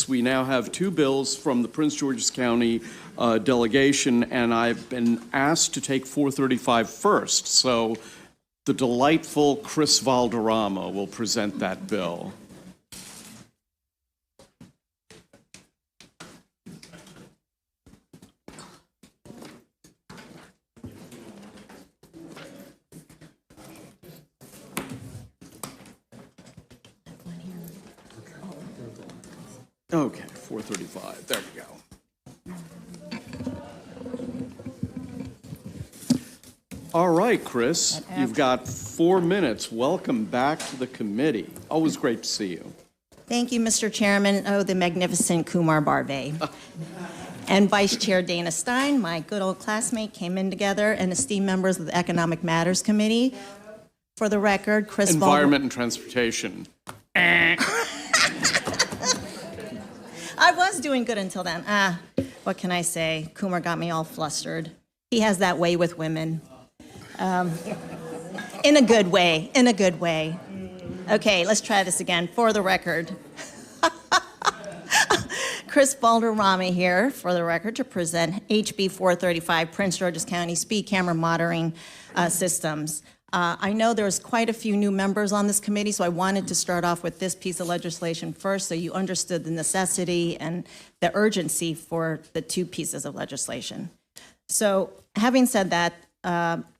We now have two bills from the Prince George's County delegation, and I've been asked to take 435 first. So the delightful Chris Valderrama will present that bill. Okay, 435. There we go. All right, Chris, you've got 4 minutes. Welcome back to the committee. Always great to see you. Thank you, Mr. Chairman. Oh, the magnificent Kumar Barve. And Vice Chair Dana Stein, my good old classmate, came in together, and esteemed members of the Economic Matters Committee. For the record, Chris Environment and Transportation. I was doing good until then. What can I say? Kumar got me all flustered. He has that way with women. In a good way, in a good way. Okay, let's try this again. For the record. Chris Valderrama here, for the record, to present HB 435, Prince George's County Speed Camera Monitoring Systems. I know there's quite a few new members on this committee, so I wanted to start off with this piece of legislation first so you understood the necessity and the urgency for the two pieces of legislation. So having said that,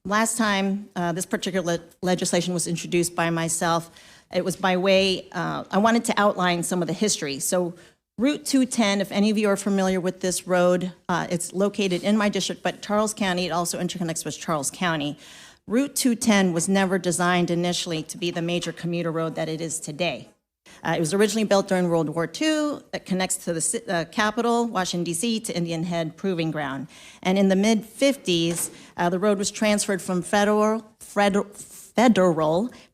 last time this particular legislation was introduced by myself, it was by way, I wanted to outline some of the history. So Route 210, if any of you are familiar with this road, it's located in my district, but Charles County, it also interconnects with Charles County. Route 210 was never designed initially to be the major commuter road that it is today. It was originally built during World War II. It connects to the capital, Washington, D.C., to Indian Head Proving Ground. And in the mid-50s, the road was transferred from federal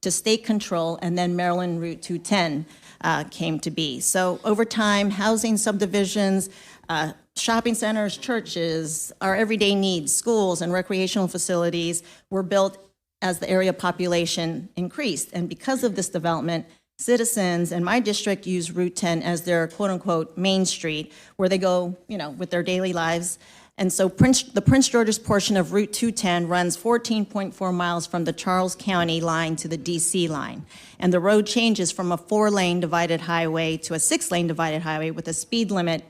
to state control, and then Maryland Route 210 came to be. So over time, housing subdivisions, shopping centers, churches, our everyday needs, schools, and recreational facilities were built as the area population increased. And because of this development, citizens in my district use Route 10 as their quote-unquote main street, where they go, with their daily lives. And so the Prince George's portion of Route 210 runs 14.4 miles from the Charles County line to the DC line. And the road changes from a 4-lane divided highway to a 6-lane divided highway with a speed limit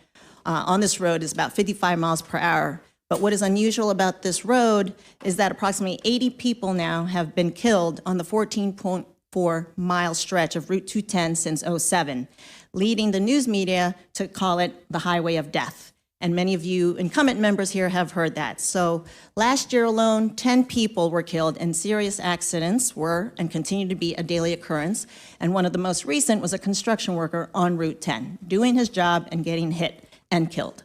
on this road is about 55 miles per hour. But what is unusual about this road is that approximately 80 people now have been killed on the 14.4-mile stretch of Route 210 since '07, leading the news media to call it the Highway of Death. And many of you incumbent members here have heard that. So last year alone, 10 people were killed, and serious accidents were and continue to be a daily occurrence. And one of the most recent was a construction worker on Route 10, doing his job and getting hit and killed.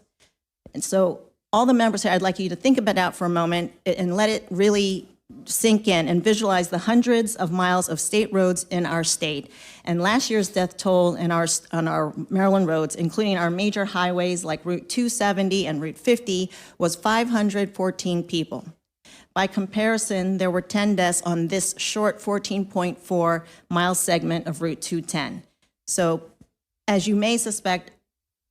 And so all the members here, I'd like you to think about that for a moment and let it really sink in and visualize the hundreds of miles of state roads in our state. And last year's death toll on our Maryland roads, including our major highways like Route 270 and Route 50, was 514 people. By comparison, there were 10 deaths on this short 14.4-mile segment of Route 210. So as you may suspect,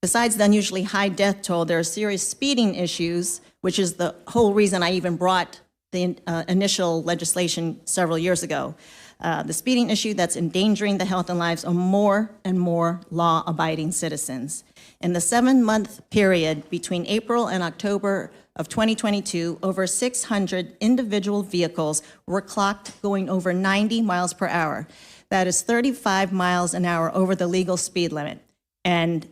besides the unusually high death toll, there are serious speeding issues, which is the whole reason I even brought the initial legislation several years ago. The speeding issue that's endangering the health and lives of more and more law-abiding citizens. In the 7-month period between April and October of 2022, over 600 individual vehicles were clocked going over 90 miles per hour. That is 35 miles an hour over the legal speed limit. And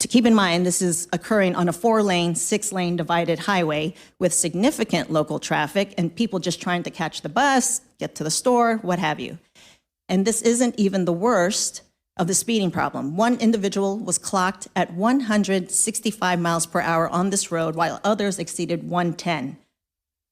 to keep in mind, this is occurring on a 4-lane, 6-lane divided highway with significant local traffic and people just trying to catch the bus, get to the store, what have you. And this isn't even the worst of the speeding problem. One individual was clocked at 165 miles per hour on this road, while others exceeded 110.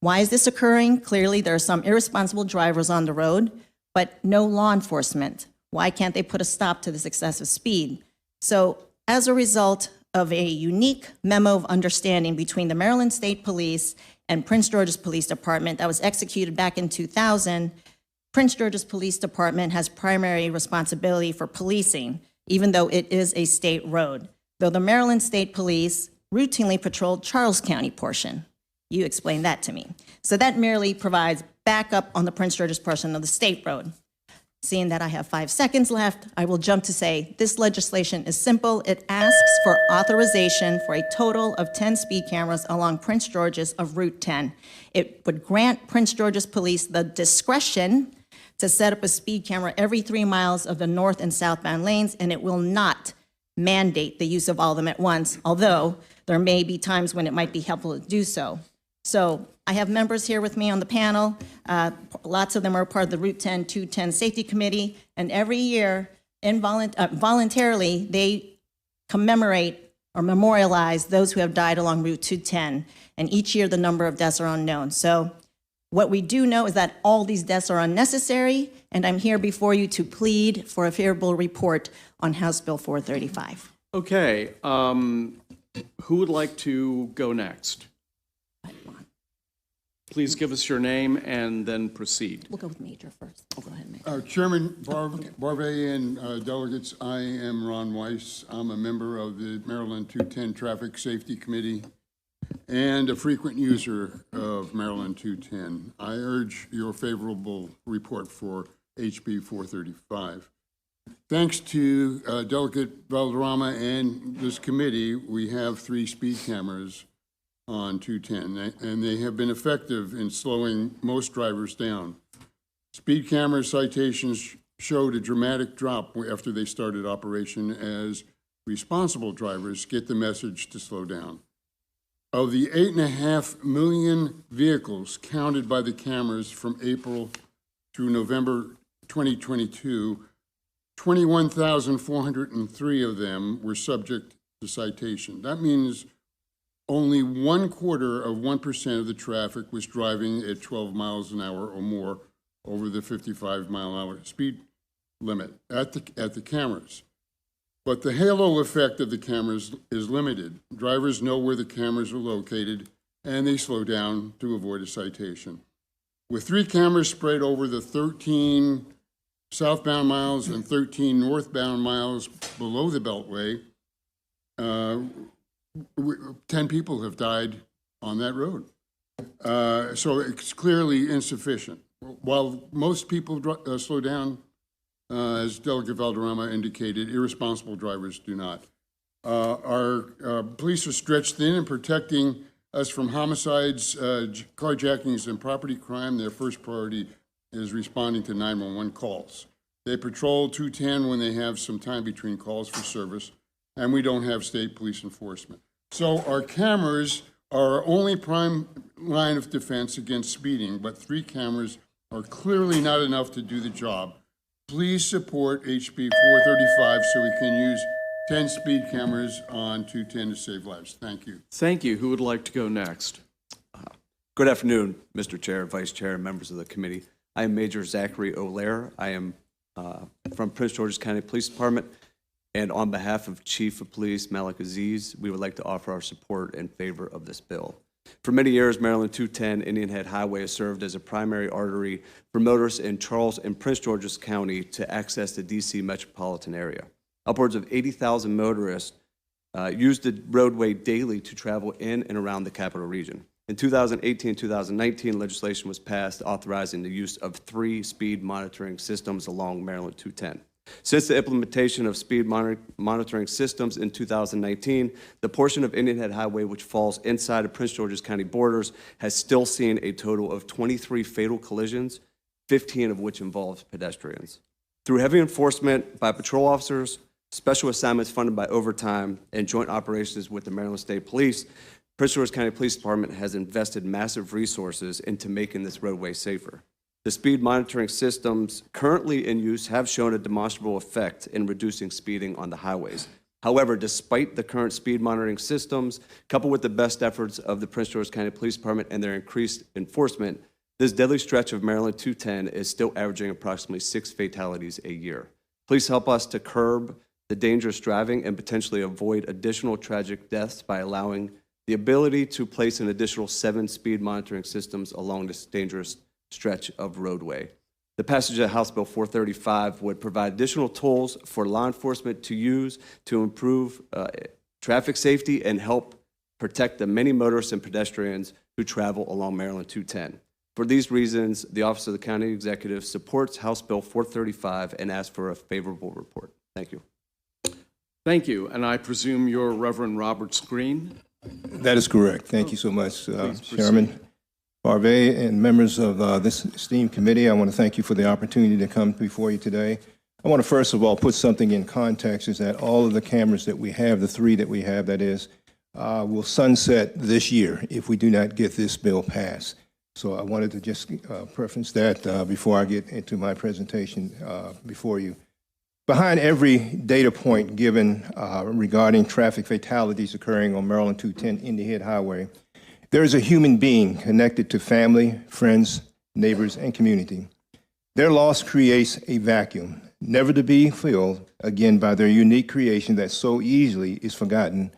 Why is this occurring? Clearly, there are some irresponsible drivers on the road, but no law enforcement. Why can't they put a stop to this excessive speed? So, as a result of a unique memo of understanding between the Maryland State Police and Prince George's Police Department that was executed back in 2000, Prince George's Police Department has primary responsibility for policing even though it is a state road, though the Maryland State Police routinely patrolled Charles County portion. You explained that to me. So that merely provides backup on the Prince George's portion of the state road. Seeing that I have 5 seconds left, I will jump to say this legislation is simple. It asks for authorization for a total of 10 speed cameras along Prince George's of Route 10. It would grant Prince George's Police the discretion to set up a speed camera every 3 miles of the north and southbound lanes, and it will not mandate the use of all of them at once, although there may be times when it might be helpful to do so. So I have members here with me on the panel. Lots of them are part of the Route 10 210 Safety Committee, and every year, voluntarily, they commemorate or memorialize those who have died along Route 210, and each year the number of deaths are unknown. So what we do know is that all these deaths are unnecessary, and I'm here before you to plead for a favorable report on House Bill 435. Okay, who would like to go next? Please give us your name and then proceed. We'll go with Major first. Go ahead, Major. Chairman Barvey and delegates, I am Ron Weiss. I'm a member of the Maryland 210 Traffic Safety Committee and a frequent user of Maryland 210. I urge your favorable report for HB 435. Thanks to Delegate Valderrama and this committee, we have 3 speed cameras on 210, and they have been effective in slowing most drivers down. Speed camera citations showed a dramatic drop after they started operation as responsible drivers get the message to slow down. Of the 8.5 million vehicles counted by the cameras from April through November 2022, 21,403 of them were subject to citation. That means only 1/4% of the traffic was driving at 12 miles an hour or more over the 55-mile-an-hour speed limit at the cameras. But the halo effect of the cameras is limited. Drivers know where the cameras are located, and they slow down to avoid a citation. With 3 cameras spread over the 13 southbound miles and 13 northbound miles below the Beltway, 10 people have died on that road. So it's clearly insufficient. While most people slow down, as Delegate Valderrama indicated, irresponsible drivers do not. Our police are stretched thin in protecting us from homicides, carjackings, and property crime. Their first priority is responding to 911 calls. They patrol 210 when they have some time between calls for service, and we don't have state police enforcement. So our cameras are our only prime line of defense against speeding, but 3 cameras are clearly not enough to do the job. Please support HB 435 so we can use 10 speed cameras on 210 to save lives. Thank you. Thank you. Who would like to go next? Good afternoon, Mr. Chair, Vice Chair, and members of the committee. I am Major Zachary O'Lear. I am from Prince George's County Police Department, and on behalf of Chief of Police Malik Aziz, we would like to offer our support in favor of this bill. For many years, Maryland 210 Indian Head Highway has served as a primary artery for motorists in Charles and Prince George's County to access the D.C. metropolitan area. Upwards of 80,000 motorists use the roadway daily to travel in and around the capital region. In 2018-2019, legislation was passed authorizing the use of 3 speed monitoring systems along Maryland 210. Since the implementation of speed monitoring systems in 2019, the portion of Indian Head Highway which falls inside of Prince George's County borders has still seen a total of 23 fatal collisions, 15 of which involved pedestrians. Through heavy enforcement by patrol officers, special assignments funded by overtime, and joint operations with the Maryland State Police, Prince George's County Police Department has invested massive resources into making this roadway safer. The speed monitoring systems currently in use have shown a demonstrable effect in reducing speeding on the highways. However, despite the current speed monitoring systems, coupled with the best efforts of the Prince George's County Police Department and their increased enforcement, this deadly stretch of Maryland 210 is still averaging approximately 6 fatalities a year. Please help us to curb the dangerous driving and potentially avoid additional tragic deaths by allowing the ability to place an additional 7 speed monitoring systems along this dangerous stretch of roadway. The passage of House Bill 435 would provide additional tools for law enforcement to use to improve traffic safety and help protect the many motorists and pedestrians who travel along Maryland 210. For these reasons, the Office of the County Executive supports House Bill 435 and asks for a favorable report. Thank you. Thank you. And I presume you're Reverend Robert Screen? That is correct. Thank you so much, Chairman Barvet and members of this esteemed committee. I want to thank you for the opportunity to come before you today. I want to first of all put something in context, is that all of the cameras that we have, the 3 that we have, that is, will sunset this year if we do not get this bill passed. So I wanted to just preference that before I get into my presentation before you. Behind every data point given regarding traffic fatalities occurring on Maryland 210 Indy Head Highway, there is a human being connected to family, friends, neighbors, and community. Their loss creates a vacuum, never to be filled again by their unique creation that so easily is forgotten,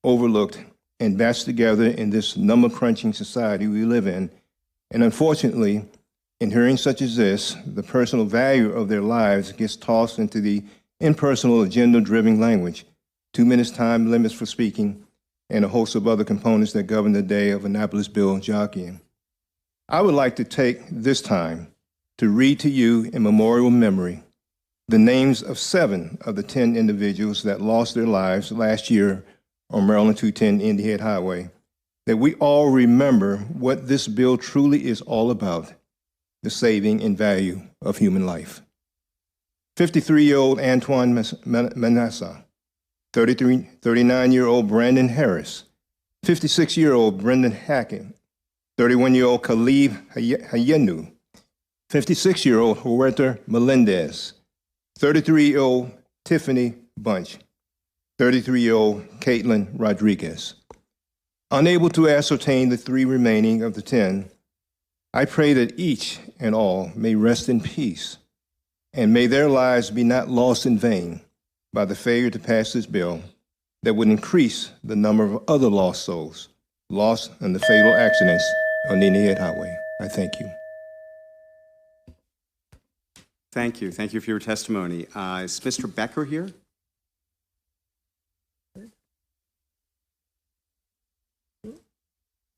overlooked, and batched together in this number-crunching society we live in. And unfortunately, in hearing such as this, the personal value of their lives gets tossed into the impersonal, agenda-driven language, 2 minutes time limits for speaking, and a host of other components that govern the day of Annapolis bill jockeying. I would like to take this time to read to you in memorial memory the names of 7 of the 10 individuals that lost their lives last year on Maryland 210 Indy Head Highway, that we all remember what this bill truly is all about, the saving and value of human life. 53-year-old Antoine Manassa, 39-year-old Brandon Harris, 56-year-old Brendan Hackett, 31-year-old Khalib Hayenu, 56-year-old Huerta Melendez, 33-year-old Tiffany Bunch, 33-year-old Caitlin Rodriguez. Unable to ascertain the 3 remaining of the 10, I pray that each and all may rest in peace, and may their lives be not lost in vain by the failure to pass this bill that would increase the number of other lost souls lost in the fatal accidents on the Indy Head Highway. I thank you. Thank you. Thank you for your testimony. Is Mr. Becker here?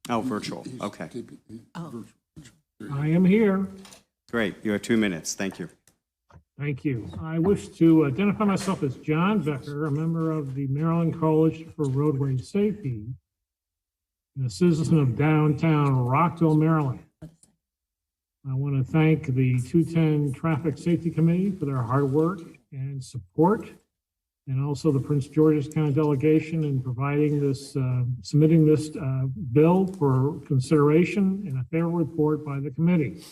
Oh, virtual. Okay. I am here. Great. You have 2 minutes. Thank you. Thank you. I wish to identify myself as John Becker, a member of the Maryland Coalition for Roadway Safety, and a citizen of downtown Rockville, Maryland. I want to thank the 210 Traffic Safety Committee for their hard work and support, and also the Prince George's County delegation in providing this, submitting this bill for consideration and a favorable report by the committee.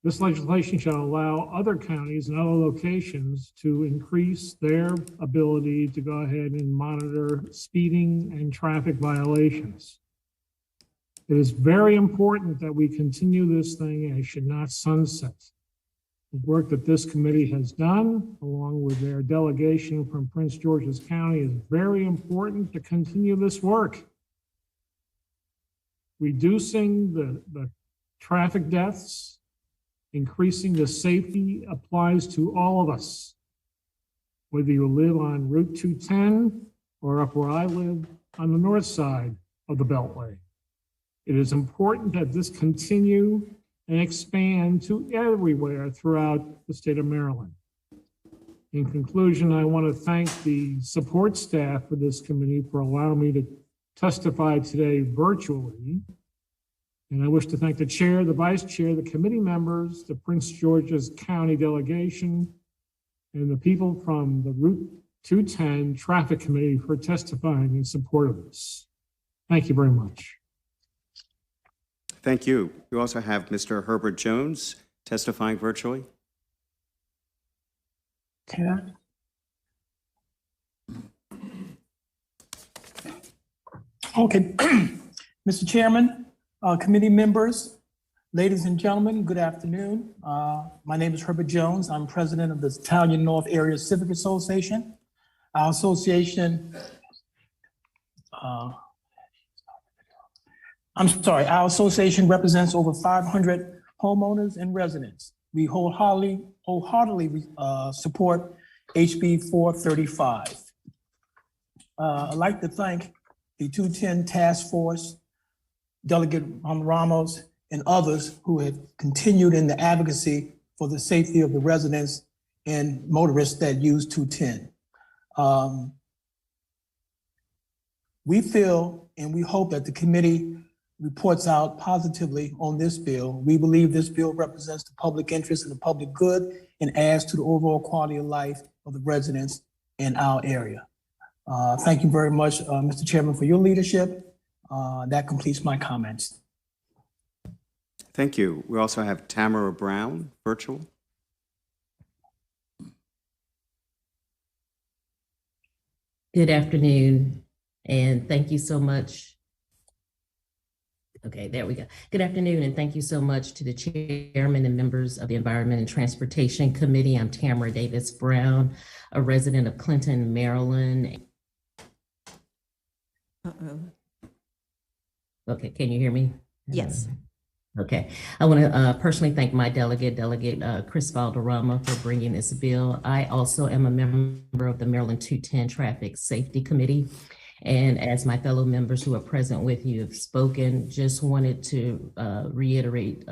This legislation shall allow other counties and other locations to increase their ability to go ahead and monitor speeding and traffic violations. It is very important that we continue this thing, and it should not sunset. The work that this committee has done, along with their delegation from Prince George's County, is very important to continue this work. Reducing the traffic deaths, increasing the safety applies to all of us, whether you live on Route 210 or up where I live on the north side of the Beltway. It is important that this continue and expand to everywhere throughout the state of Maryland. In conclusion, I want to thank the support staff for this committee for allowing me to testify today virtually. And I wish to thank the chair, the vice chair, the committee members, the Prince George's County delegation, and the people from the Route 210 Traffic Committee for testifying in support of this. Thank you very much. Thank you. We also have Mr. Herbert Jones testifying virtually. Okay. Mr. Chairman, committee members, ladies and gentlemen, good afternoon. My name is Herbert Jones. I'm president of the Italian North Area Civic Association. Our association, our association represents over 500 homeowners and residents. we wholeheartedly support HB 435. I'd like to thank the 210 Task Force, Delegate Ramos, and others who have continued in the advocacy for the safety of the residents and motorists that use 210. We feel and we hope that the committee reports out positively on this bill. We believe this bill represents the public interest and the public good and adds to the overall quality of life of the residents in our area. Thank you very much, Mr. Chairman, for your leadership. That completes my comments. Thank you. We also have Tamara Brown, virtual. Good afternoon, and thank you so much. Okay, there we go. Good afternoon, and thank you so much to the chairman and members of the Environment and Transportation Committee. I'm Tamara Davis Brown, a resident of Clinton, Maryland. Okay, can you hear me? Yes. Okay, I want to personally thank my Delegate Chris Valderrama, for bringing this bill. I also am a member of the Maryland 210 Traffic Safety Committee. And as my fellow members who are present with you have spoken, just wanted to reiterate,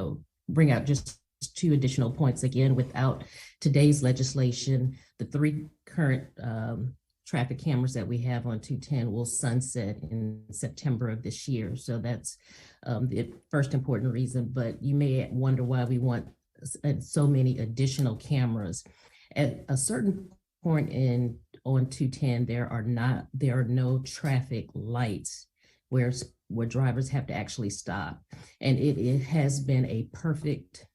bring out just 2 additional points. Again, without today's legislation, the 3 current traffic cameras that we have on 210 will sunset in September of this year. So that's the first important reason, but you may wonder why we want so many additional cameras. At a certain point on 210, there are no traffic lights where drivers have to actually stop. And it has been a perfect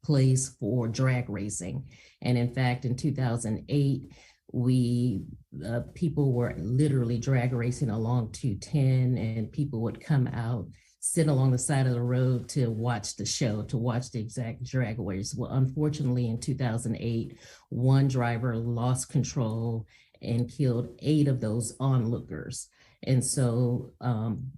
place for drag racing. And in fact, in 2008, people were literally drag racing along 210, and people would come out, sit along the side of the road to watch the show, to watch the exact drag race. Well, unfortunately, in 2008, one driver lost control and killed 8 of those onlookers. And so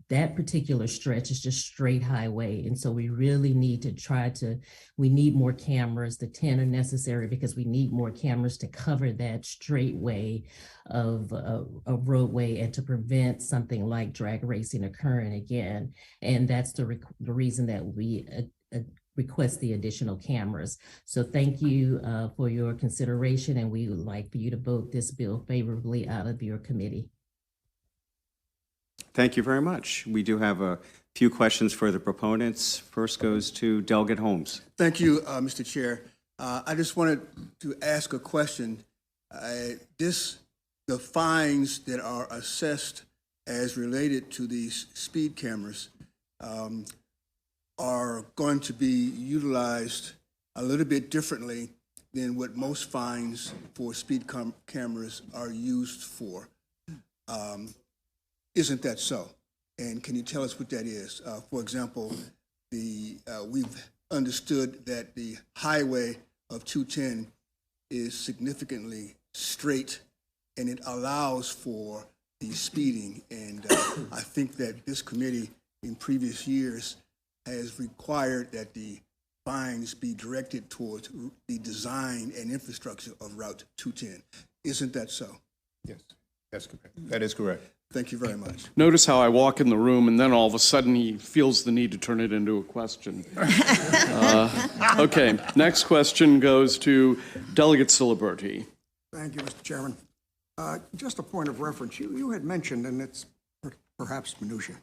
that particular stretch is just straight highway. And so we really need to we need more cameras. The 10 are necessary because we need more cameras to cover that straightway of roadway and to prevent something like drag racing occurring again. And that's the reason that we request the additional cameras. So thank you for your consideration, and we would like for you to vote this bill favorably out of your committee. Thank you very much. We do have a few questions for the proponents. First goes to Delegate Holmes. Thank you, Mr. Chair. I just wanted to ask a question. The fines that are assessed as related to these speed cameras are going to be utilized a little bit differently than what most fines for speed cameras are used for. Isn't that so? And can you tell us what that is? For example, we've understood that the highway of 210 is significantly straight, and it allows for the speeding. And I think that this committee in previous years has required that the fines be directed towards the design and infrastructure of Route 210. Isn't that so? Yes, that's correct. That is correct. Thank you very much. Notice how I walk in the room and then all of a sudden he feels the need to turn it into a question. Okay, next question goes to Delegate Ciliberti. Thank you, Mr. Chairman. Just a point of reference. You had mentioned, and it's perhaps minutia,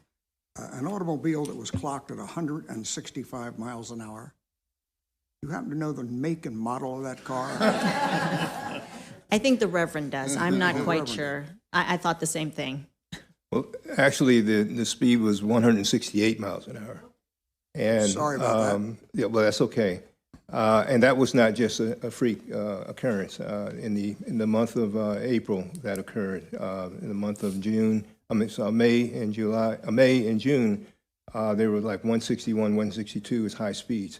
an automobile that was clocked at 165 miles an hour. You happen to know the make and model of that car? I think the Reverend does. I'm not quite sure. I thought the same thing. Well, actually, the speed was 168 miles an hour. And, sorry about that. Yeah, well, that's okay. And that was not just a freak occurrence. In the month of April, that occurred. In the month of June, May and June, they were like 161, 162 is high speeds.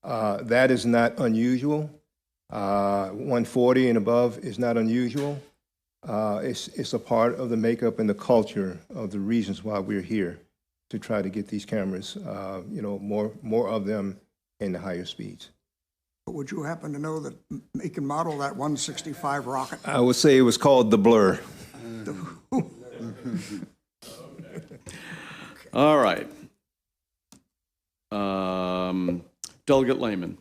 That is not unusual. 140 and above is not unusual. It's a part of the makeup and the culture of the reasons why we're here, to try to get these cameras, more of them in the higher speeds. but would you happen to know the make and model of that 165 rocket? I would say it was called the Blur. All right. Delegate Lehman.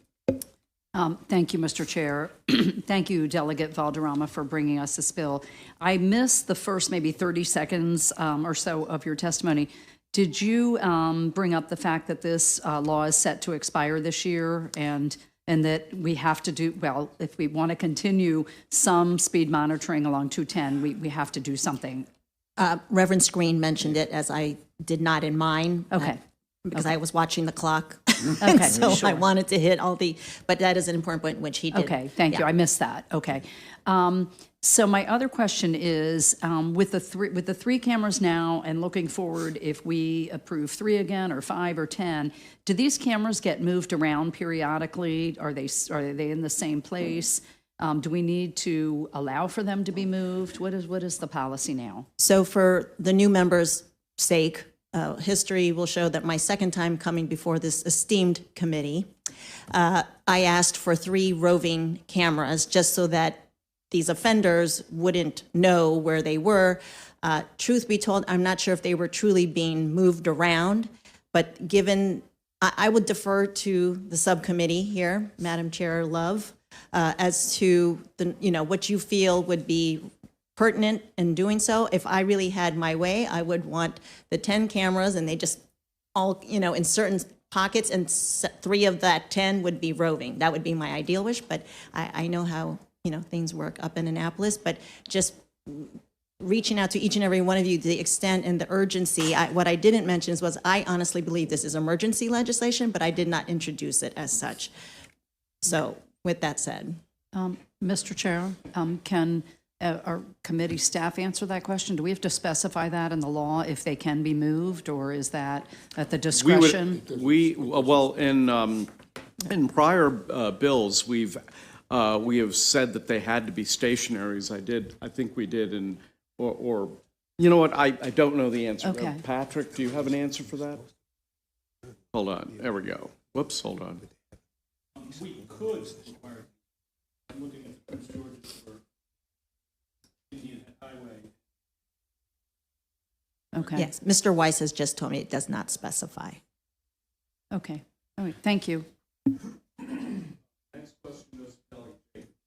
Thank you, Mr. Chair. Thank you, Delegate Valderrama, for bringing us this bill. I missed the first maybe 30 seconds or so of your testimony. Did you bring up the fact that this law is set to expire this year and that we have to do, well, if we want to continue some speed monitoring along 210, we have to do something? Reverend Screen mentioned it, as I did not in mine. Okay. Because I was watching the clock. Okay, So sure. I wanted to hit all the, but that is an important point, which he did. Okay, thank you. Yeah. I missed that. Okay. So my other question is, with the three cameras now and looking forward, if we approve 3 again or 5 or 10, do these cameras get moved around periodically? Are they in the same place? Do we need to allow for them to be moved? What is the policy now? So for the new members' sake, history will show that my second time coming before this esteemed committee, I asked for 3 roving cameras just so that these offenders wouldn't know where they were. Truth be told, I'm not sure if they were truly being moved around, but given, I would defer to the subcommittee here, Madam Chair Love, as to what you feel would be pertinent in doing so. If I really had my way, I would want the 10 cameras and they just all, in certain pockets, and 3 of that 10 would be roving. That would be my ideal wish, but I know how, things work up in Annapolis, but just reaching out to each and every one of you, the extent and the urgency. What I didn't mention was I honestly believe this is emergency legislation, but I did not introduce it as such. So with that said. Mr. Chair, can our committee staff answer that question? Do we have to specify that in the law if they can be moved, or is that at the discretion? In prior bills, we have said that they had to be stationaries. I think we did, or you know what? I don't know the answer. Okay. Patrick, do you have an answer for that? Hold on. There we go. Whoops. Hold on. We could. I'm looking at Prince George's for Indian Highway. Okay. Yes, Mr. Weiss has just told me it does not specify. Okay. All right. Thank you.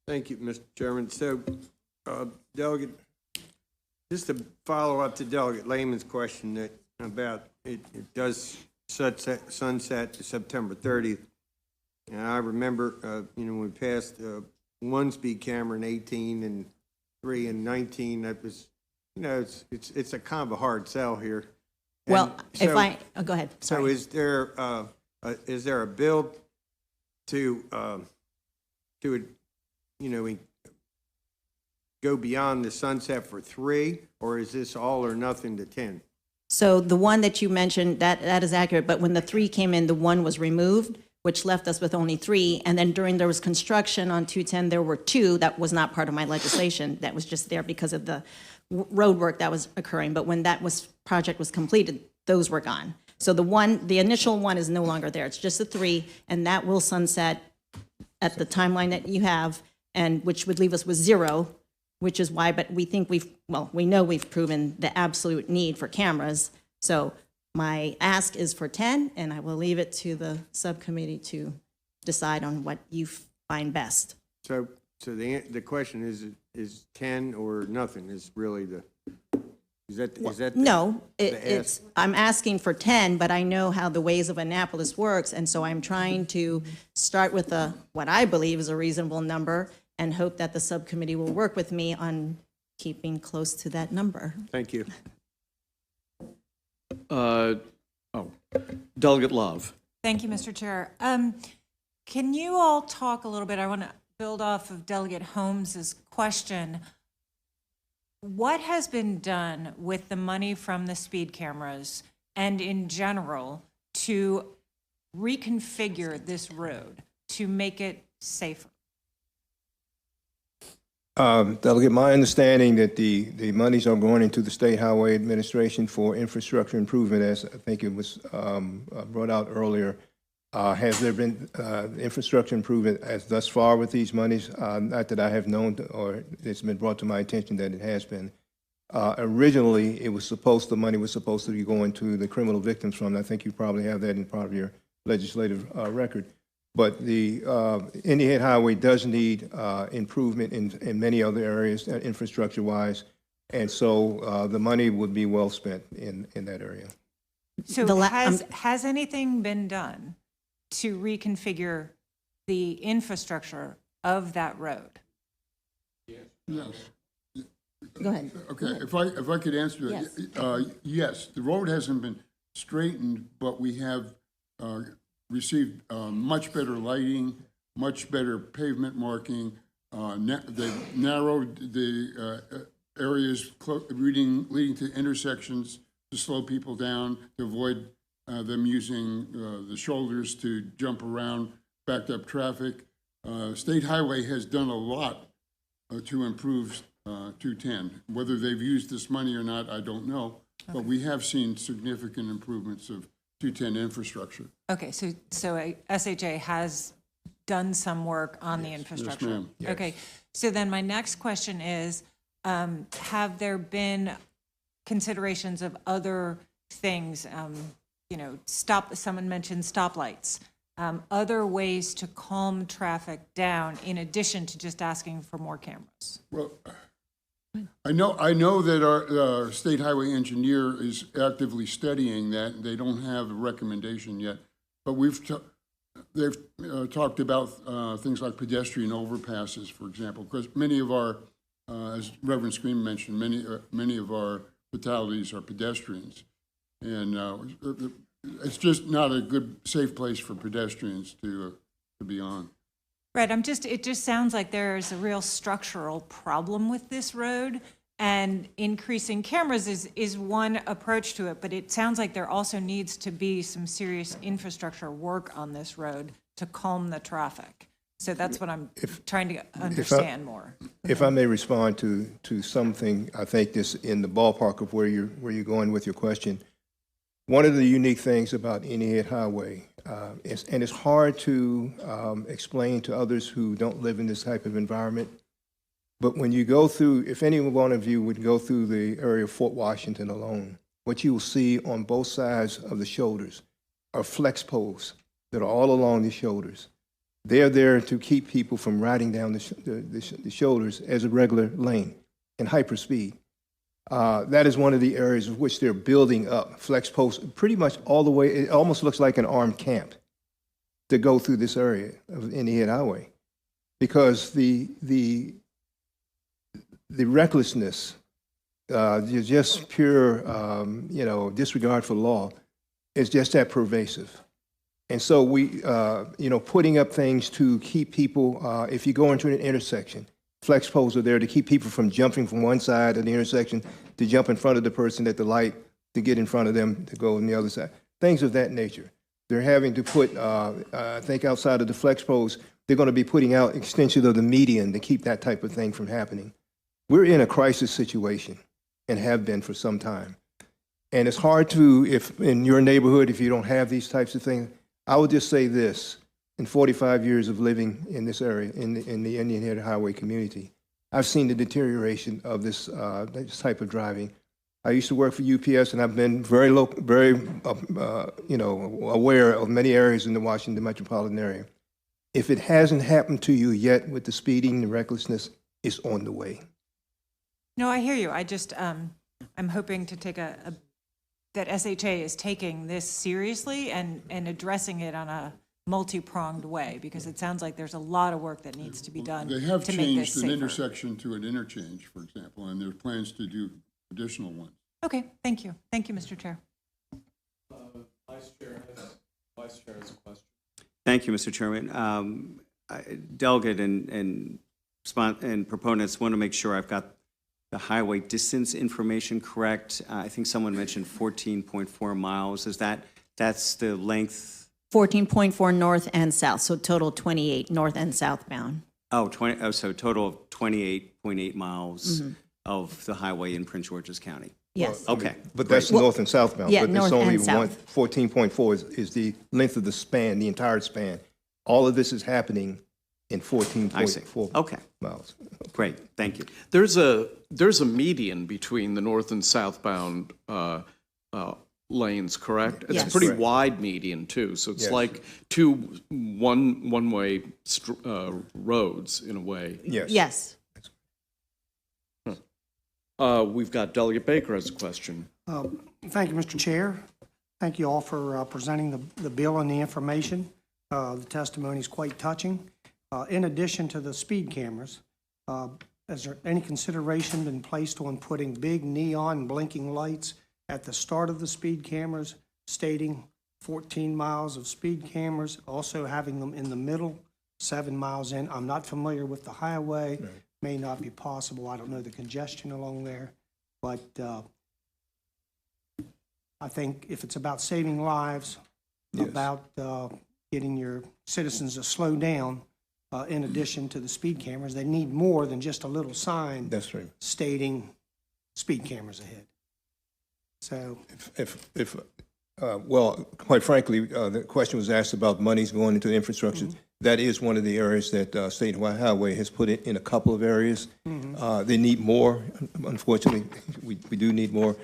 Thank you, Mr. Chairman. So, Delegate, just to follow up to Delegate Lehman's question about it does sunset September 30th. And I remember, when we passed 1 speed camera in 18 and 3 in 19, that was, it's a kind of a hard sell here. Well, go ahead. So Sorry. is there a bill to go beyond the sunset for 3, or is this all or nothing to 10? So the one that you mentioned, that is accurate, but when the 3 came in, the 1 was removed, which left us with only 3. And then there was construction on 210, there were 2 that was not part of my legislation. That was just there because of the road work that was occurring. But when project was completed, those were gone. So the initial 1 is no longer there. It's just the 3, and that will sunset at the timeline that you have, and which would leave us with 0, which is why, but we think we know we've proven the absolute need for cameras. So my ask is for 10, and I will leave it to the subcommittee to decide on what you find best. So the question is 10 or nothing is really is that No, I'm asking for 10, but I know how the ways of Annapolis works, and so I'm trying to start with what I believe is a reasonable number and hope that the subcommittee will work with me on keeping close to that number. Thank you. Delegate Love. Thank you, Mr. Chair. Can you all talk a little bit? I want to build off of Delegate Holmes's question. What has been done with the money from the speed cameras and in general to reconfigure this road to make it safer? Delegate, my understanding that the monies are going into the State Highway Administration for infrastructure improvement, as I think it was brought out earlier. Has there been infrastructure improvement as thus far with these monies? Not that I have known, or it's been brought to my attention that it has been. Originally, the money was supposed to be going to the Criminal Victims Fund. I think you probably have that in part of your legislative record. But the Indian Head Highway does need improvement in many other areas, infrastructure-wise, and so the money would be well spent in that area. So has anything been done to reconfigure the infrastructure of that road? Yes. Go ahead. Okay, if I could answer that. Yes, the road hasn't been straightened, but we have received much better lighting, much better pavement marking. They've narrowed the areas leading to intersections to slow people down, to avoid them using the shoulders to jump around backed up traffic. State Highway has done a lot to improve 210. Whether they've used this money or not, I don't know, but we have seen significant improvements of 210 infrastructure. Okay, so SHA has done some work on the infrastructure. Yes, ma'am. Yes. Okay, so then my next question is, have there been considerations of other things, someone mentioned stoplights, other ways to calm traffic down in addition to just asking for more cameras? Well, I know that our state highway engineer is actively studying that. They don't have a recommendation yet, but they've talked about things like pedestrian overpasses, for example, because many of our, as Reverend Scream mentioned, many of our fatalities are pedestrians, and it's just not a good, safe place for pedestrians to be on. Right, it just sounds like there's a real structural problem with this road, and increasing cameras is one approach to it, but it sounds like there also needs to be some serious infrastructure work on this road to calm the traffic. So that's what I'm trying to understand more. If I may respond to something, I think this in the ballpark of where you're going with your question. One of the unique things about Indian Head Highway, and it's hard to explain to others who don't live in this type of environment, but when you go through, if any one of you would go through the area of Fort Washington alone, what you will see on both sides of the shoulders are flex posts that are all along the shoulders. They're there to keep people from riding down the shoulders as a regular lane in hyperspeed. That is one of the areas of which they're building up flex posts pretty much all the way. It almost looks like an armed camp to go through this area of Indian Head Highway, because the recklessness, just pure disregard for law is just that pervasive. And so we, putting up things to keep people, if you go into an intersection, flex posts are there to keep people from jumping from one side of the intersection to jump in front of the person at the light to get in front of them to go on the other side. Things of that nature. They're having to put, I think outside of the flex posts, they're going to be putting out extensions of the median to keep that type of thing from happening. We're in a crisis situation and have been for some time. And it's hard to, if in your neighborhood, if you don't have these types of things, I would just say this. In 45 years of living in this area, in the Indian Head Highway community, I've seen the deterioration of this type of driving. I used to work for UPS, and I've been very aware of many areas in the Washington metropolitan area. If it hasn't happened to you yet with the speeding, the recklessness, it's on the way. No, I hear you. I just, I'm hoping to take that SHA is taking this seriously and addressing it on a multi-pronged way, because it sounds like there's a lot of work that needs to be done to make this safer. They have changed an intersection to an interchange, for example, and there are plans to do additional ones. Okay, thank you. Thank you, Mr. Chair. Vice Chair has a question. Thank you, Mr. Chairman. Delegate and proponents want to make sure I've got the highway distance information correct. I think someone mentioned 14.4 miles. That's the length? 14.4 north and south, so total 28 north and southbound. So total of 28.8 miles of the highway in Prince George's County. Yes. Okay. But that's Well, north and southbound. yeah, But north it's only and south. 14.4 is the length of the span, the entire span. All of this is happening in 14.4 Okay. miles. Great, thank you. There's a median between the north and southbound lanes, correct? It's a Yes. pretty Correct. wide median, too, so it's Yes. like two one-way roads, in a way. Yes. Yes. We've got Delegate Baker has a question. Thank you, Mr. Chair. Thank you all for presenting the bill and the information. The testimony is quite touching. In addition to the speed cameras, has there any consideration been placed on putting big neon blinking lights at the start of the speed cameras stating 14 miles of speed cameras, also having them in the middle, 7 miles in? I'm not familiar with the highway. May not be possible. I don't know the congestion along there. But I think if it's about saving lives, Yes. about getting your citizens to slow down, in addition to the speed cameras, they need more than just a little sign That's right. stating speed cameras ahead. So, Well, quite frankly, the question was asked about monies going into the infrastructure. That is one of the areas that State Highway has put it in a couple of areas. They need more, unfortunately. We do need more.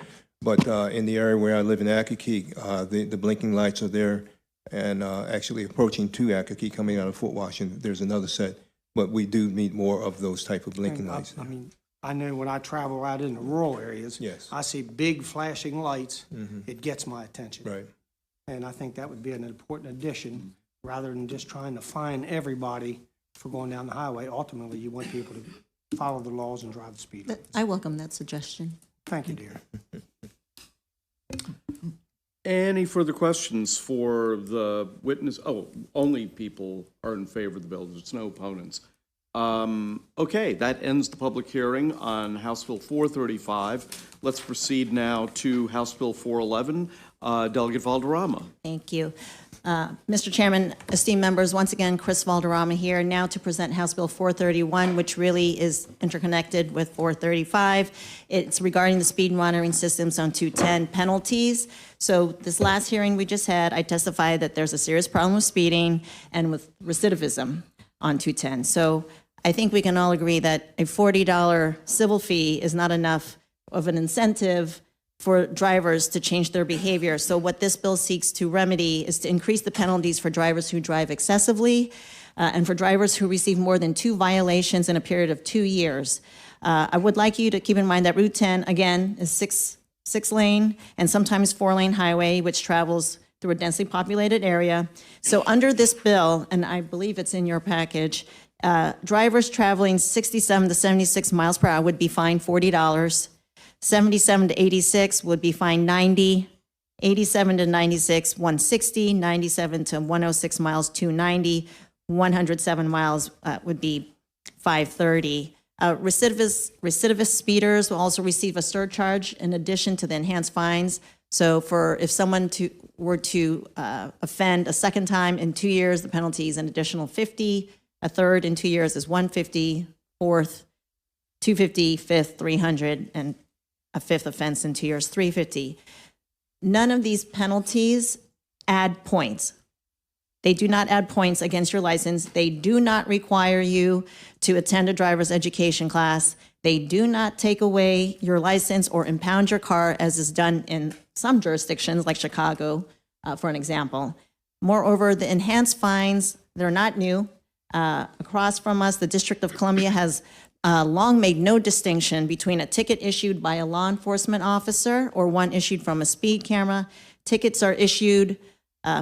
But in the area where I live in Akakeek, the blinking lights are there, and actually approaching to Akakeek, coming out of Fort Washington, there's another set. But we do need more of those type of blinking lights. I mean, I know when I travel out in the rural areas, Yes. I see big flashing lights. It gets my attention. Right. And I think that would be an important addition, rather than just trying to fine everybody for going down the highway. Ultimately, you want people to follow the laws and drive the speed limits. I welcome that suggestion. Thank you, dear. Any further questions for the witness? Oh, only people are in favor of the bill. There's no opponents. Okay, that ends the public hearing on House Bill 435. Let's proceed now to House Bill 411. Delegate Valderrama. Thank you. Mr. Chairman, esteemed members, once again, Chris Valderrama here, now to present House Bill 431, which really is interconnected with 435. It's regarding the speed monitoring systems on 210 penalties. So this last hearing we just had, I testified that there's a serious problem with speeding and with recidivism on 210. So I think we can all agree that a $40 civil fee is not enough of an incentive for drivers to change their behavior. So what this bill seeks to remedy is to increase the penalties for drivers who drive excessively and for drivers who receive more than 2 violations in a period of 2 years. I would like you to keep in mind that Route 10, again, is six lane and sometimes 4-lane highway, which travels through a densely populated area. So under this bill, and I believe it's in your package, drivers traveling 67 to 76 miles per hour would be fined $40. 77 to 86 would be fined $90, 87 to 96, $160, 97 to 106 miles, $290, 107 miles would be $530. Recidivist speeders will also receive a surcharge in addition to the enhanced fines. So if someone were to offend a second time in 2 years, the penalty is an additional $50. A third in 2 years is $150, fourth, $250, fifth, $300, and a fifth offense in 2 years, $350. None of these penalties add points. They do not add points against your license. They do not require you to attend a driver's education class. They do not take away your license or impound your car, as is done in some jurisdictions, like Chicago, for an example. Moreover, the enhanced fines, they're not new. Across from us, the District of Columbia has long made no distinction between a ticket issued by a law enforcement officer or one issued from a speed camera. Tickets are issued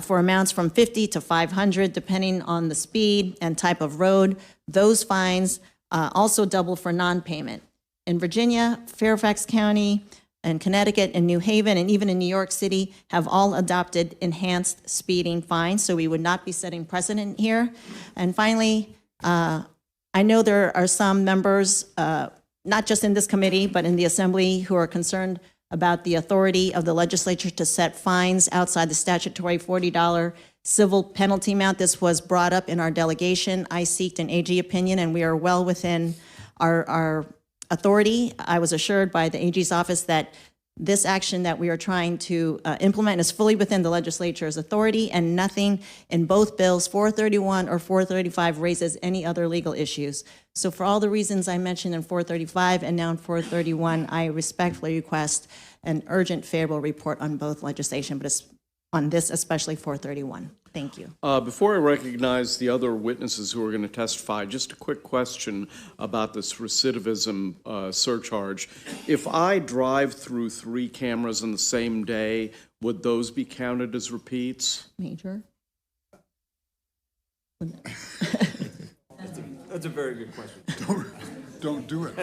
for amounts from $50 to $500, depending on the speed and type of road. Those fines also double for non-payment. In Virginia, Fairfax County, and Connecticut, and New Haven, and even in New York City, have all adopted enhanced speeding fines, so we would not be setting precedent here. And finally, I know there are some members, not just in this committee, but in the Assembly, who are concerned about the authority of the legislature to set fines outside the statutory $40 civil penalty amount. This was brought up in our delegation. I seeked an AG opinion, and we are well within our authority. I was assured by the AG's office that This action that we are trying to implement is fully within the legislature's authority, and nothing in both bills, 431 or 435, raises any other legal issues. So for all the reasons I mentioned in 435 and now in 431, I respectfully request an urgent favorable report on both legislation, but on this especially 431. Thank you. Before I recognize the other witnesses who are going to testify, just a quick question about this recidivism surcharge. If I drive through 3 cameras in the same day, would those be counted as repeats? Major? That's a very good question. Don't do it.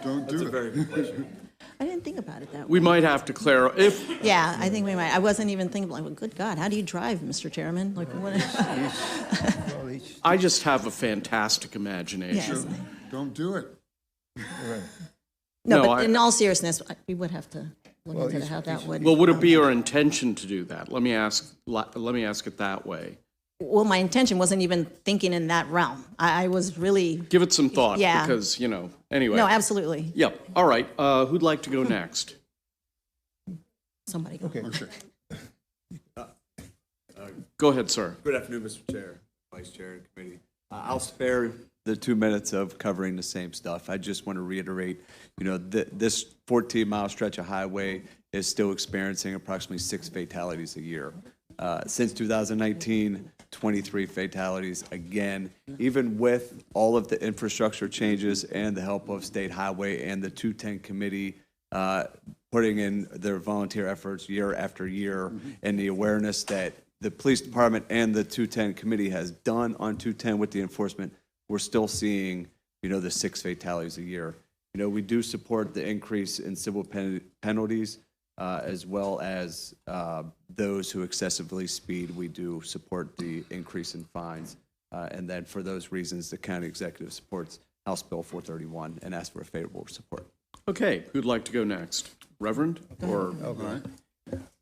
Don't do it. That's a very good question. I didn't think about it that way. We might have to clarify. Yeah, I think we might. I wasn't even thinking, like, well, good God, how do you drive, Mr. Chairman? Like, what? I just have a fantastic imagination. Yes. Don't do it. No, No, but in all seriousness, we would have to look into how that would. Well, would it be your intention to do that? Let me ask it that way. Well, my intention wasn't even thinking in that realm. I was really. Give it some thought, Yeah. because, anyway. No, absolutely. Yep, all right. Who'd like to go next? Somebody go. Okay. Go ahead, sir. Good afternoon, Mr. Chair, Vice Chair, and committee. I'll spare the 2 minutes of covering the same stuff. I just want to reiterate, this 14-mile stretch of highway is still experiencing approximately 6 fatalities a year. Since 2019, 23 fatalities again, even with all of the infrastructure changes and the help of State Highway and the 210 committee putting in their volunteer efforts year after year, and the awareness that the police department and the 210 committee has done on 210 with the enforcement, we're still seeing, the 6 fatalities a year. We do support the increase in civil penalties, as well as those who excessively speed. We do support the increase in fines. And then for those reasons, the county executive supports House Bill 431 and asks for a favorable support. Okay, who'd like to go next? Reverend? Or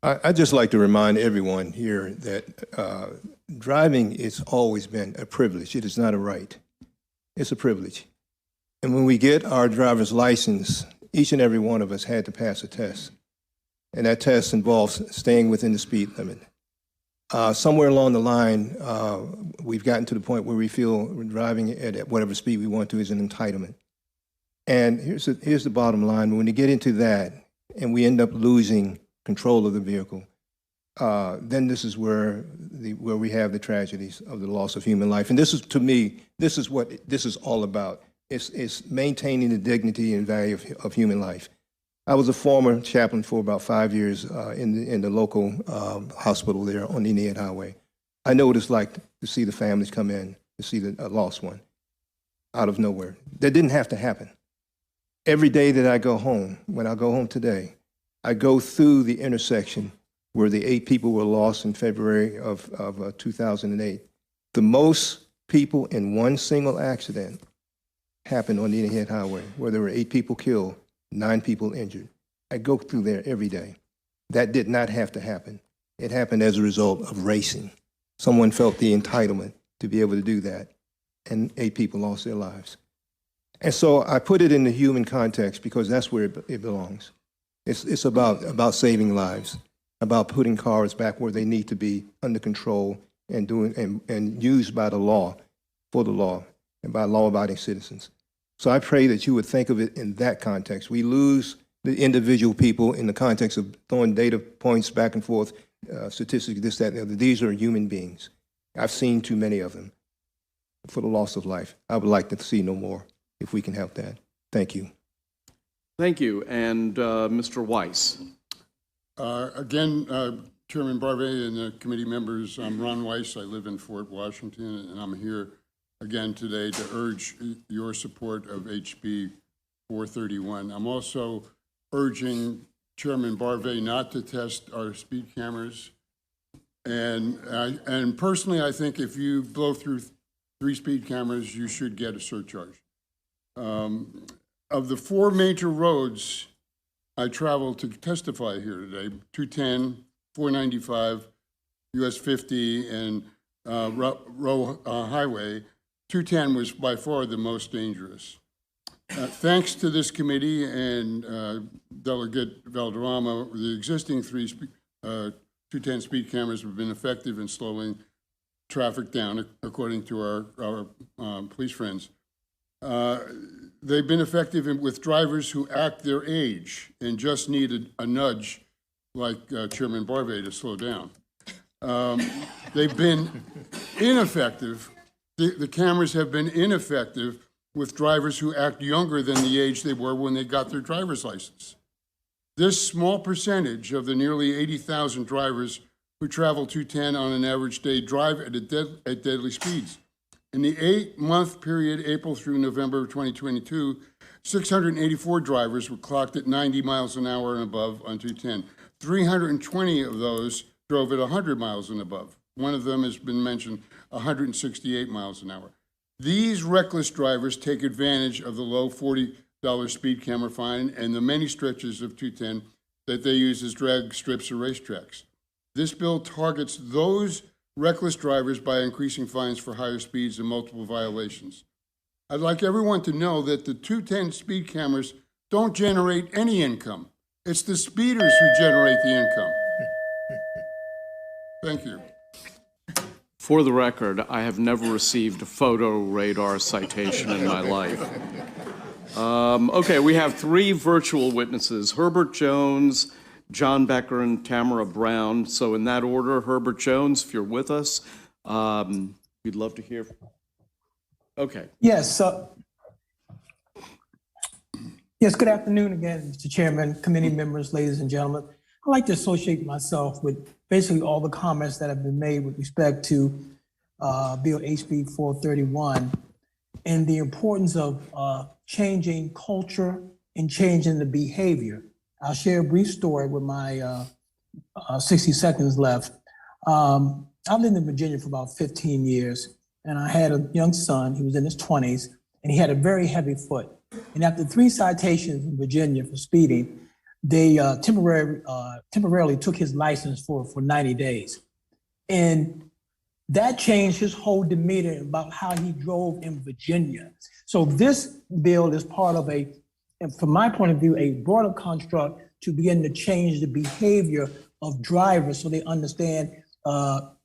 I'd just like to remind everyone here that driving has always been a privilege. It is not a right. It's a privilege. And when we get our driver's license, each and every one of us had to pass a test. And that test involves staying within the speed limit. Somewhere along the line, we've gotten to the point where we feel driving at whatever speed we want to is an entitlement. And here's the bottom line. When you get into that and we end up losing control of the vehicle, then this is where we have the tragedies of the loss of human life. And this is, to me, this is what this is all about. It's maintaining the dignity and value of human life. I was a former chaplain for about 5 years in the local hospital there on the Indiana Highway. I know what it's like to see the families come in, to see a lost one out of nowhere. That didn't have to happen. Every day that I go home, when I go home today, I go through the intersection where the 8 people were lost in February of 2008. The most people in one single accident happened on the Indiana Highway, where there were 8 people killed, 9 people injured. I go through there every day. That did not have to happen. It happened as a result of racing. Someone felt the entitlement to be able to do that, and 8 people lost their lives. And so I put it in the human context because that's where it belongs. It's about saving lives, about putting cars back where they need to be under control and used by the law, for the law, and by law-abiding citizens. So I pray that you would think of it in that context. We lose the individual people in the context of throwing data points back and forth, statistics, this, that, and the other. These are human beings. I've seen too many of them for the loss of life. I would like to see no more if we can help that. Thank you. Thank you. And Mr. Weiss. Again, Chairman Barvey and the committee members, I'm Ron Weiss. I live in Fort Washington, and I'm here again today to urge your support of HB 431. I'm also urging Chairman Barvey not to test our speed cameras. And personally, I think if you blow through 3 speed cameras, you should get a surcharge. Of the 4 major roads I traveled to testify here today, 210, 495, US 50, and Row Highway, 210 was by far the most dangerous. Thanks to this committee and Delegate Valderrama, the existing 210 speed cameras have been effective in slowing traffic down, according to our police friends. They've been effective with drivers who act their age and just needed a nudge, like Chairman Barbe, to slow down. They've been ineffective. The cameras have been ineffective with drivers who act younger than the age they were when they got their driver's license. This small percentage of the nearly 80,000 drivers who travel 210 on an average day drive at deadly speeds. In the 8-month period, April through November of 2022, 684 drivers were clocked at 90 miles an hour and above on 210. 320 of those drove at 100 miles and above. One of them has been mentioned, 168 miles an hour. These reckless drivers take advantage of the low $40 speed camera fine and the many stretches of 210 that they use as drag strips or racetracks. This bill targets those reckless drivers by increasing fines for higher speeds and multiple violations. I'd like everyone to know that the 210 speed cameras don't generate any income. It's the speeders who generate the income. Thank you. For the record, I have never received a photo radar citation in my life. Okay, we have 3 virtual witnesses, Herbert Jones, John Becker, and Tamara Brown. So in that order, Herbert Jones, if you're with us, we'd love to hear. Okay. Yes. Yes, good afternoon again, Mr. Chairman, committee members, ladies and gentlemen. I'd like to associate myself with basically all the comments that have been made with respect to Bill HB 431 and the importance of changing culture and changing the behavior. I'll share a brief story with my 60 seconds left. I've lived in Virginia for about 15 years, and I had a young son. He was in his 20s, and he had a very heavy foot. And after 3 citations in Virginia for speeding, they temporarily took his license for 90 days. And that changed his whole demeanor about how he drove in Virginia. So this bill is part of and from my point of view, a broader construct to begin to change the behavior of drivers so they understand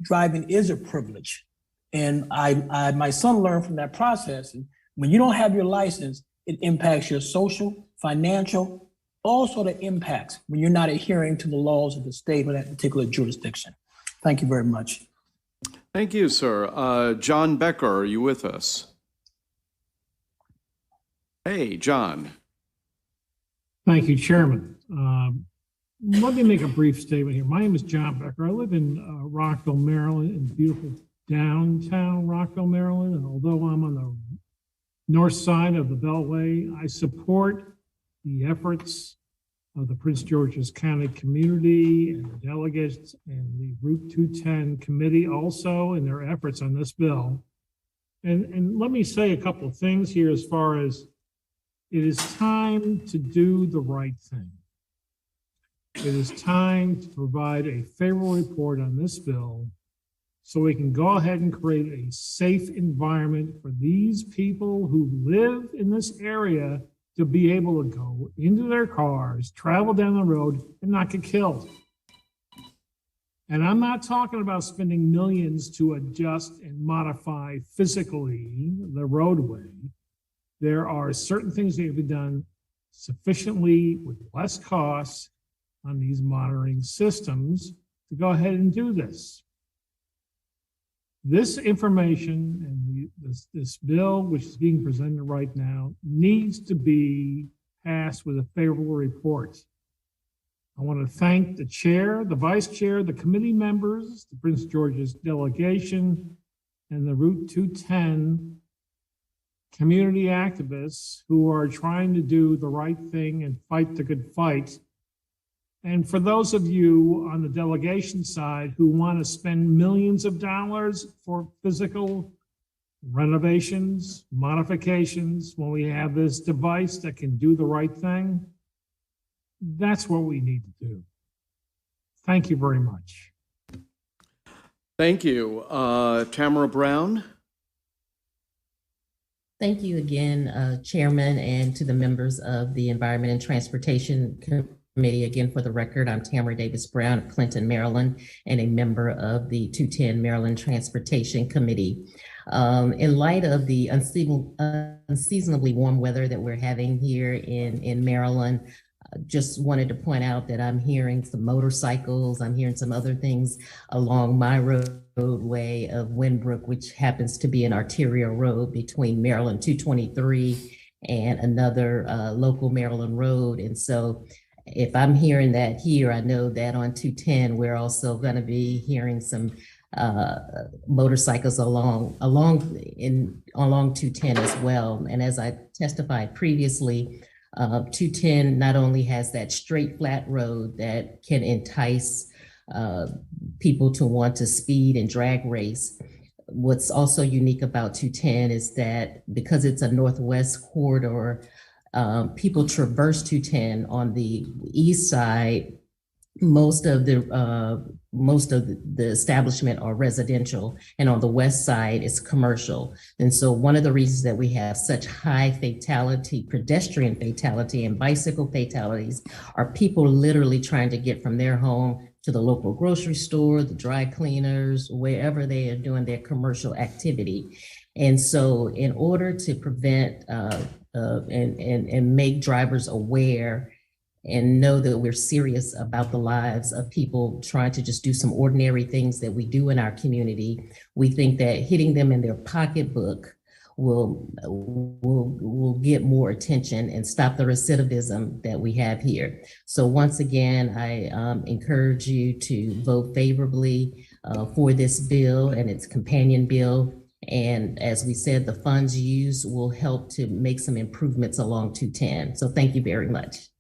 driving is a privilege. And my son learned from that process. And when you don't have your license, it impacts your social, financial, all sort of impacts when you're not adhering to the laws of the state or that particular jurisdiction. Thank you very much. Thank you, sir. John Becker, are you with us? Hey, John. Thank you, Chairman. Let me make a brief statement here. My name is John Becker. I live in Rockville, Maryland, in beautiful downtown Rockville, Maryland. And although I'm on the north side of the Beltway, I support the efforts of the Prince George's County community and the delegates and the Route 210 committee also in their efforts on this bill. And let me say a couple of things here as far as it is time to do the right thing. It is time to provide a favorable report on this bill so we can go ahead and create a safe environment for these people who live in this area to be able to go into their cars, travel down the road, and not get killed. And I'm not talking about spending millions to adjust and modify physically the roadway. There are certain things that can be done sufficiently with less costs on these monitoring systems to go ahead and do this. This information and this bill, which is being presented right now, needs to be passed with a favorable report. I want to thank the chair, the vice chair, the committee members, the Prince George's delegation, and the Route 210 community activists who are trying to do the right thing and fight the good fight. And for those of you on the delegation side who want to spend millions of dollars for physical renovations, modifications, when we have this device that can do the right thing, that's what we need to do. Thank you very much. Thank you. Tamara Brown? Thank you again, Chairman, and to the members of the Environment and Transportation Committee. Again, for the record, I'm Tamara Davis Brown of Clinton, Maryland, and a member of the 210 Maryland Transportation Committee. In light of the unseasonably warm weather that we're having here in Maryland, just wanted to point out that I'm hearing some motorcycles, I'm hearing some other things along my roadway of Winbrook, which happens to be an arterial road between Maryland 223 and another local Maryland road. And so if I'm hearing that here, I know that on 210, we're also going to be hearing some motorcycles along 210 as well. And as I testified previously, 210 not only has that straight flat road that can entice people to want to speed and drag race. What's also unique about 210 is that because it's a northwest corridor, people traverse 210 on the east side. Most of the establishment are residential, and on the west side it's commercial. And so one of the reasons that we have such high pedestrian fatality and bicycle fatalities are people literally trying to get from their home to the local grocery store, the dry cleaners, wherever they are doing their commercial activity. And so in order to prevent and make drivers aware and know that we're serious about the lives of people trying to just do some ordinary things that we do in our community, we think that hitting them in their pocketbook will get more attention and stop the recidivism that we have here. So once again, I encourage you to vote favorably for this bill and its companion bill. And as we said, the funds used will help to make some improvements along 210. So thank you very much.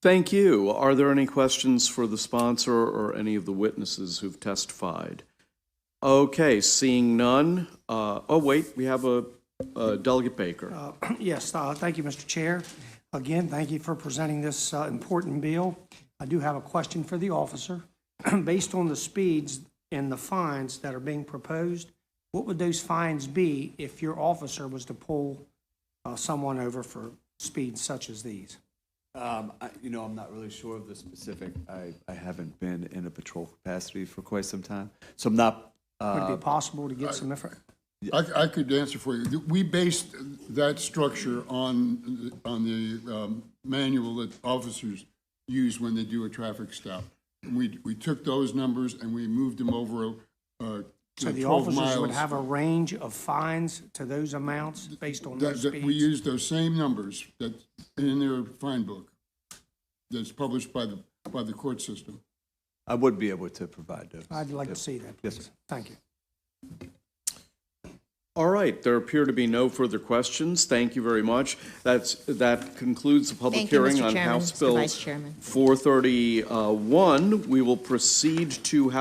Thank you. Are there any questions for the sponsor or any of the witnesses who've testified? Okay, seeing none. Oh, wait, we have a Delegate Baker. Yes, thank you, Mr. Chair. Again, thank you for presenting this important bill. I do have a question for the officer. Based on the speeds and the fines that are being proposed, what would those fines be if your officer was to pull someone over for speeds such as these? I'm not really sure of the specific. I haven't been in a patrol capacity for quite some time, so I'm not. Would it be possible to get some information? I could answer for you. We based that structure on the manual that officers use when they do a traffic stop. We took those numbers and we moved them over. So the officers would have a range of fines to those amounts based on those speeds? We use those same numbers that in their fine book that's published by the court system. I would be able to provide those. I'd like to see that, please. Yes, sir. Thank you. All right, there appear to be no further questions. Thank you very much. That concludes the public Thank you, hearing Mr. on Chairman, House Mr. Bill Vice Chairman. 431. We will proceed to House